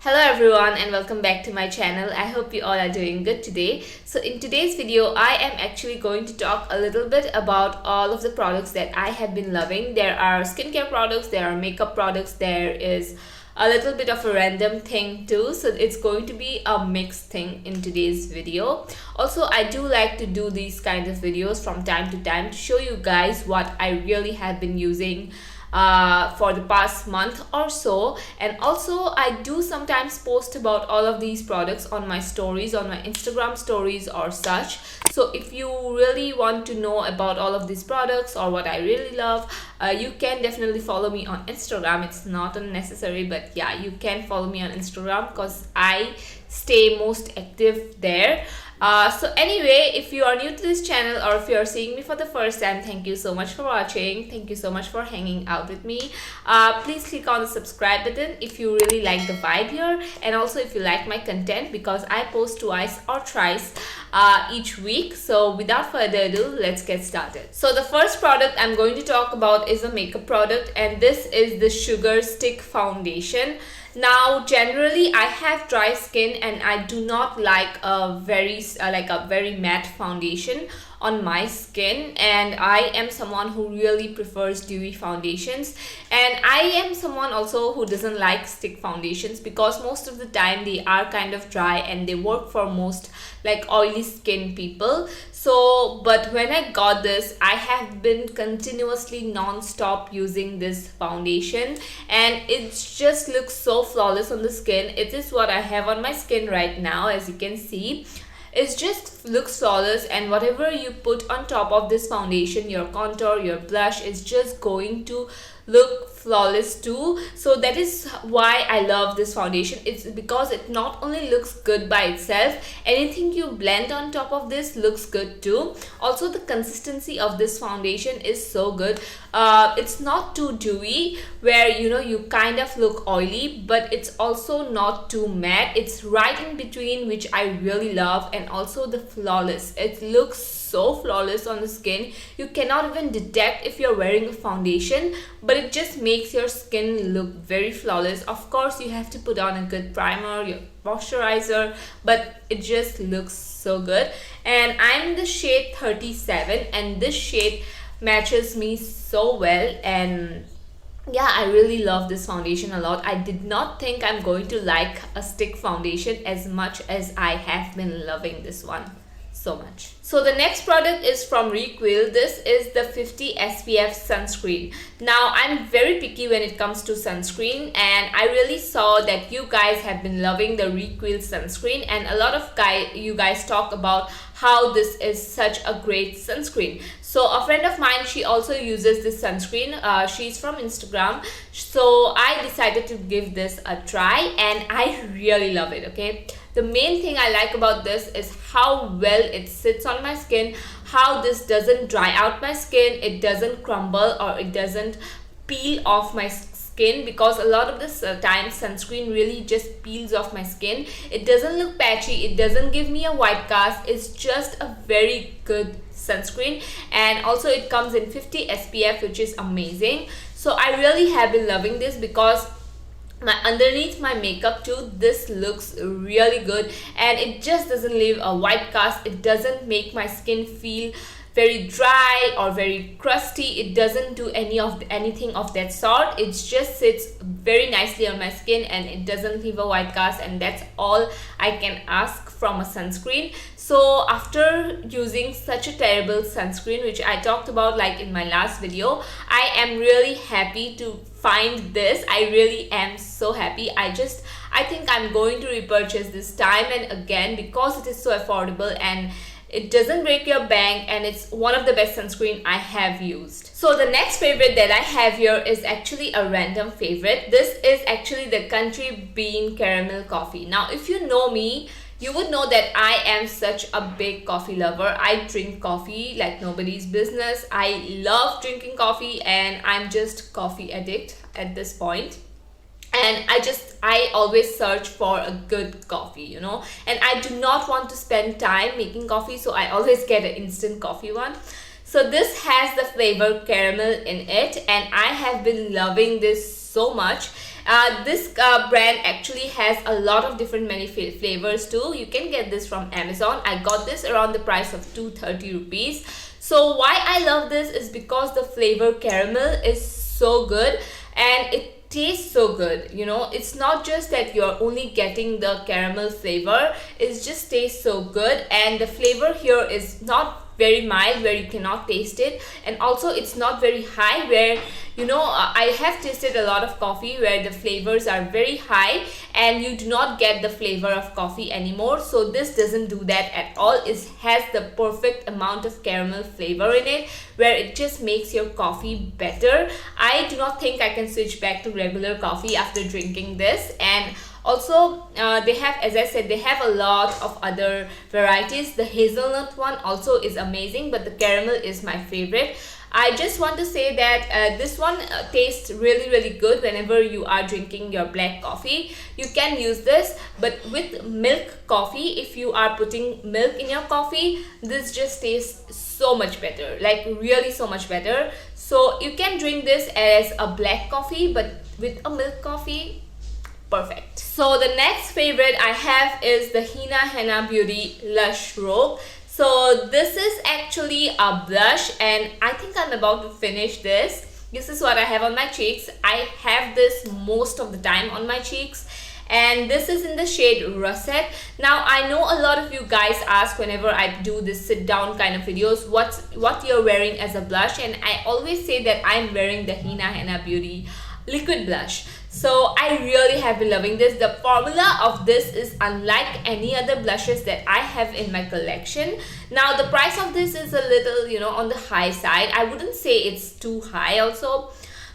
Hello everyone and welcome back to my channel. I hope you all are doing good today. So in today's video, I am actually going to talk a little bit about all of the products that I have been loving. There are skincare products, there are makeup products, there is a little bit of a random thing too. So it's going to be a mixed thing in today's video. Also, I do like to do these kinds of videos from time to time to show you guys what I really have been using for the past month or so. And also I do sometimes post about all of these products on my stories, on my Instagram stories or such. So if you really want to know about all of these products or what I really love, you can definitely follow me on Instagram. It's not unnecessary, but yeah, you can follow me on Instagram because I stay most active there. So anyway, if you are new to this channel or if you are seeing me for the first time, thank you so much for watching. Thank you so much for hanging out with me. Please click on the subscribe button if you really like the vibe here, and also if you like my content, because I post twice or thrice each week. So without further ado, let's get started. So the first product I'm going to talk about is a makeup product, and this is the Sugar Stick Foundation. Now generally I have dry skin and I do not like a very matte foundation on my skin, and I am someone who really prefers dewy foundations, and I am someone also who doesn't like stick foundations because most of the time they are kind of dry and they work for most like oily skin people. So but when I got this, I have been continuously non-stop using this foundation and it just looks so flawless on the skin. It is what I have on my skin right now, as you can see. It just looks flawless, and whatever you put on top of this foundation, your contour, your blush, is just going to look flawless too. So that is why I love this foundation. It's because it not only looks good by itself, anything you blend on top of this looks good too. Also, the consistency of this foundation is so good. It's not too dewy where you kind of look oily, but it's also not too matte. It's right in between, which I really love. And also the flawless, it looks so flawless on the skin. You cannot even detect if you're wearing a foundation, but it just makes your skin look very flawless. Of course, you have to put on a good primer, your moisturizer, but it just looks so good. And I'm the shade 37, and this shade matches me so well. And yeah, I really love this foundation a lot. I did not think I'm going to like a stick foundation as much as I have been loving this one so much. So the next product is from Requill. This is the 50 SPF sunscreen. Now I'm very picky when it comes to sunscreen, and I really saw that you guys have been loving the Requill sunscreen, and a lot of you guys talk about how this is such a great sunscreen. So a friend of mine, she also uses this sunscreen. She's from Instagram, so I decided to give this a try and I really love it. Okay, the main thing I like about this is how well it sits on my skin, how this doesn't dry out my skin, it doesn't crumble or it doesn't peel off my skin, because a lot of this time sunscreen really just peels off my skin. It doesn't look patchy, it doesn't give me a white cast. It's just a very good sunscreen, and also it comes in 50 SPF, which is amazing. So I really have been loving this because underneath my makeup too, this looks really good, and it just doesn't leave a white cast. It doesn't make my skin feel very dry or very crusty. It doesn't do anything of that sort. It just sits very nicely on my skin and it doesn't leave a white cast, and that's all I can ask from a sunscreen. So after using such a terrible sunscreen, which I talked about like in my last video, I am really happy to find this. I really am so happy. I think I'm going to repurchase this time and again because it is so affordable and it doesn't break your bank, and it's one of the best sunscreen I have used. So the next favorite that I have here is actually a random favorite. This is actually the Country Bean Caramel Coffee. Now if you know me, you would know that I am such a big coffee lover. I drink coffee like nobody's business. I love drinking coffee and I'm just coffee addict at this point. And I always search for a good coffee, and I do not want to spend time making coffee, so I always get an instant coffee one. So this has the flavored caramel in it, and I have been loving this so much. This brand actually has a lot of different many flavors too. You can get this from Amazon. I got this around the price of 230 rupees. So why I love this is because the flavor caramel is so good and it tastes so good. You know, it's not just that you're only getting the caramel flavor, it just tastes so good, and the flavor here is not very mild where you cannot taste it, and also it's not very high where, you know, I have tasted a lot of coffee where the flavors are very high and you do not get the flavor of coffee anymore. So this doesn't do that at all. It has the perfect amount of caramel flavor in it where it just makes your coffee better. I do not think I can switch back to regular coffee after drinking this. And also they have, as I said, they have a lot of other varieties. The hazelnut one also is amazing, but the caramel is my favorite. I just want to say that this one tastes really good whenever you are drinking your black coffee. You can use this, but with milk coffee, if you are putting milk in your coffee, this just tastes so much better, like really so much better. So you can drink this as a black coffee, but with a milk coffee, perfect. So the next favorite I have is the Henahainna Beauty Lush Robe. So this is actually a blush and I think I'm about to finish this. This is what I have on my cheeks. I have this most of the time on my cheeks, and this is in the shade Russet. Now I know a lot of you guys ask whenever I do this sit down kind of videos what you're wearing as a blush, and I always say that I'm wearing the Henahainna Beauty liquid blush. So I really have been loving this. The formula of this is unlike any other blushes that I have in my collection. Now the price of this is a little, you know, on the high side. I wouldn't say it's too high also,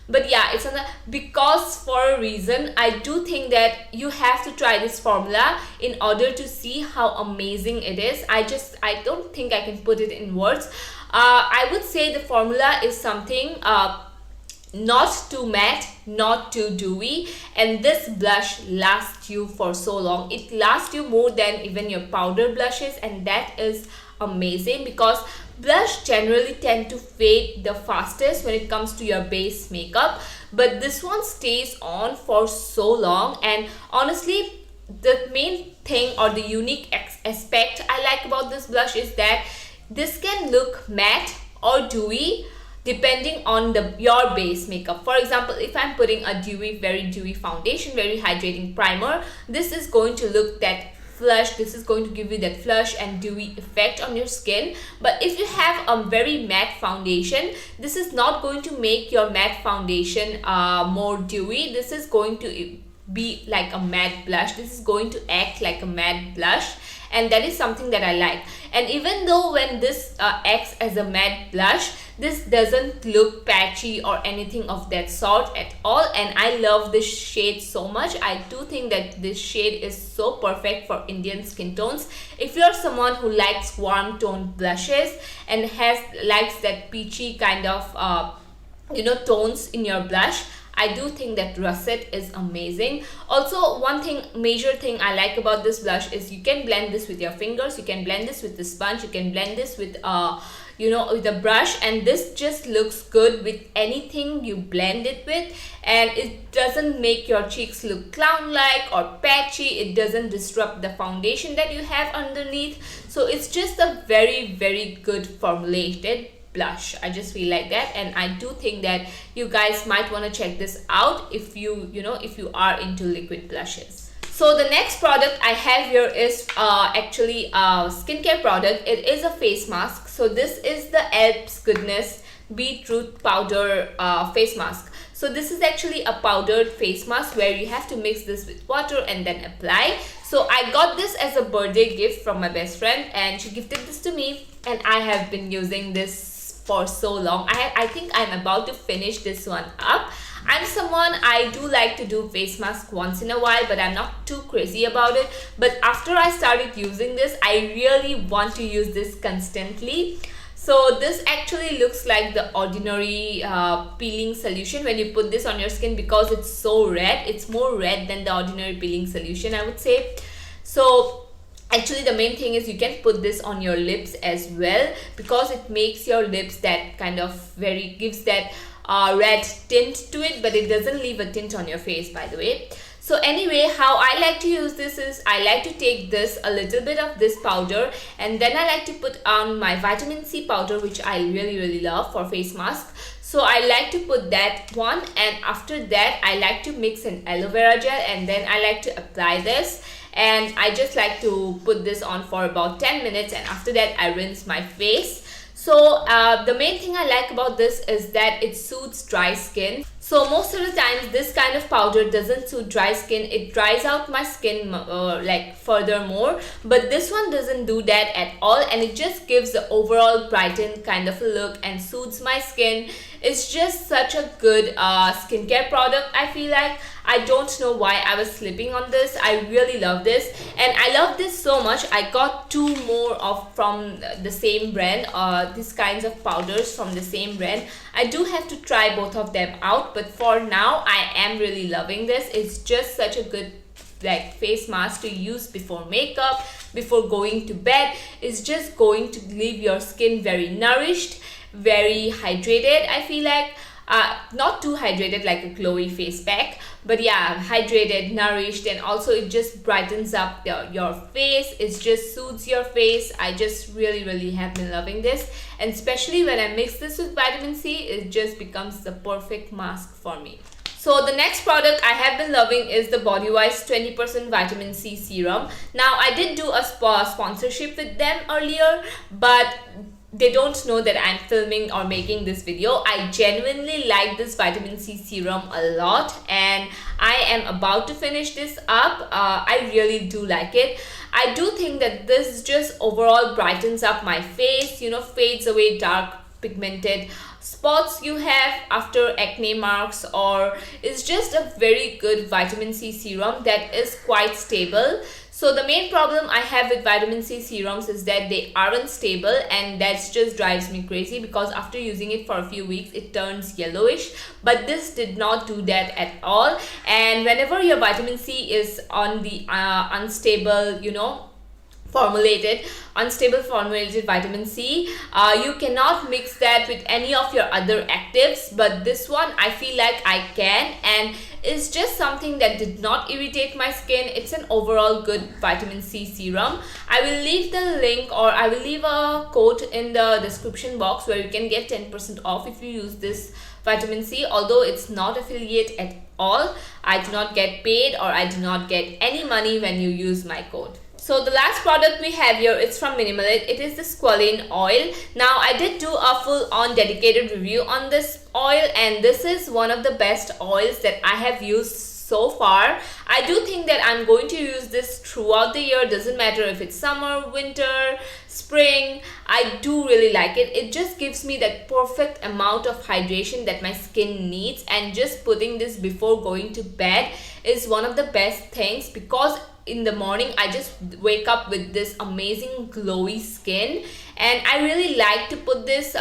but yeah, it's on the, because for a reason. I do think that you have to try this formula in order to see how amazing it is. I don't think I can put it in words. I would say the formula is something not too matte, not too dewy, and this blush lasts you for so long. It lasts you more than even your powder blushes, and that is amazing because blush generally tend to fade the fastest when it comes to your base makeup, but this one stays on for so long. And honestly, the main thing or the unique aspect I like about this blush is that this can look matte or dewy depending on your base makeup. For example, if I'm putting a very dewy foundation, very hydrating primer, this is going to look that flush. This is going to give you that flush and dewy effect on your skin. But if you have a very matte foundation, this is not going to make your matte foundation more dewy. This is going to be like a matte blush. This is going to act like a matte blush, and that is something that I like. And even though when this acts as a matte blush, this doesn't look patchy or anything of that sort at all, and I love this shade so much. I do think that this shade is so perfect for Indian skin tones. If you're someone who likes warm toned blushes and likes that peachy kind of you know, tones in your blush, I do think that Russet is amazing. Also, one major thing I like about this blush is you can blend this with your fingers, you can blend this with the sponge, you can blend this with you know, with a brush, and this just looks good with anything you blend it with, and it doesn't make your cheeks look clown-like or patchy. It doesn't disrupt the foundation that you have underneath. So it's just a very good formulated blush. I just feel like that, and I do think that you guys might want to check this out if you are into liquid blushes. So the next product I have here is actually a skincare product. It is a face mask. So this is the ALPS Goodness Beetroot Powder face mask. So this is actually a powdered face mask where you have to mix this with water and then apply. So I got this as a birthday gift from my best friend, and she gifted this to me, and I have been using this for so long. I think I'm about to finish this one up. I'm someone, I do like to do face mask once in a while, but I'm not too crazy about it. But after I started using this, I really want to use this constantly. So this actually looks like the ordinary peeling solution when you put this on your skin, because it's so red. It's more red than the ordinary peeling solution, I would say. So actually the main thing is you can put this on your lips as well, because it makes your lips that kind of gives that red tint to it, but it doesn't leave a tint on your face, by the way. So anyway, how I like to use this is I like to take this, a little bit of this powder, and then I like to put on my vitamin C powder, which I really love for face mask. So I like to put that one, and after that I like to mix an aloe vera gel, and then I like to apply this, and I just like to put this on for about 10 minutes, and after that I rinse my face. So the main thing I like about this is that it suits dry skin. So most of the times this kind of powder doesn't suit dry skin. It dries out my skin like furthermore, but this one doesn't do that at all, and it just gives the overall brightened kind of a look and suits my skin. It's just such a good skincare product. I feel like I don't know why I was sleeping on this. I really love this, and I love this so much I got 2 more from the same brand, these kinds of powders from the same brand. I do have to try both of them out, but for now I am really loving this. It's just such a good like face mask to use before makeup, before going to bed. It's just going to leave your skin very nourished, very hydrated. I feel like not too hydrated like a glowy face pack, but yeah, hydrated, nourished, and also it just brightens up your face. It just soothes your face. I just really have been loving this, and especially when I mix this with vitamin C, it just becomes the perfect mask for me. So the next product I have been loving is the Bodywise 20% Vitamin C Serum. Now I did do a sponsorship with them earlier, but they don't know that I'm filming or making this video. I genuinely like this vitamin C serum a lot, and I am about to finish this up. I really do like it. I do think that this just overall brightens up my face, you know, fades away dark pigmented spots you have after acne marks, or it's just a very good vitamin C serum that is quite stable. So the main problem I have with vitamin C serums is that they aren't stable, and that just drives me crazy because after using it for a few weeks it turns yellowish, but this did not do that at all. And whenever your vitamin C is on the unstable, you know, unstable formulated vitamin C, you cannot mix that with any of your other actives, but this one I feel like I can, and it's just something that did not irritate my skin. It's an overall good vitamin C serum. I will leave the link, or I will leave a code in the description box where you can get 10% off if you use this vitamin C, although it's not affiliate at all. I do not get paid, or I do not get any money when you use my code. So the last product we have here, it's from Minimalist. It is the Squalane Oil. Now I did do a full-on dedicated review on this oil, and this is one of the best oils that I have used so far. I do think that I'm going to use this throughout the year. Doesn't matter if it's summer, winter, spring. I do really like it. It just gives me that perfect amount of hydration that my skin needs, and just putting this before going to bed is one of the best things, because in the morning I just wake up with this amazing glowy skin, and I really like to put this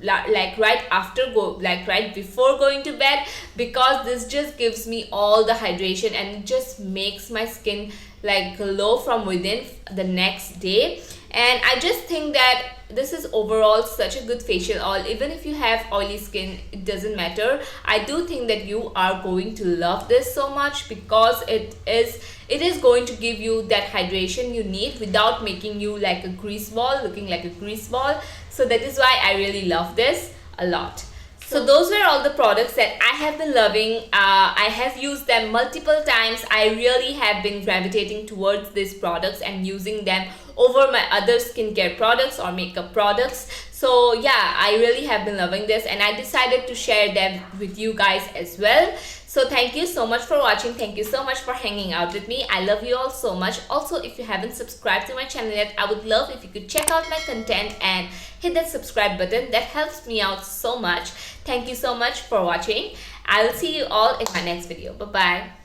like right before going to bed, because this just gives me all the hydration and it just makes my skin like glow from within the next day. And I just think that this is overall such a good facial oil. Even if you have oily skin, it doesn't matter. I do think that you are going to love this so much, because it is going to give you that hydration you need without making you like a grease ball, looking like a grease ball. So that is why I really love this a lot. So those were all the products that I have been loving. I have used them multiple times. I really have been gravitating towards these products and using them over my other skincare products or makeup products. So yeah, I really have been loving this, and I decided to share them with you guys as well. So thank you so much for watching. Thank you so much for hanging out with me. I love you all so much. Also, if you haven't subscribed to my channel yet, I would love if you could check out my content and hit that subscribe button. That helps me out so much. Thank you so much for watching. I'll see you all in my next video. Bye bye.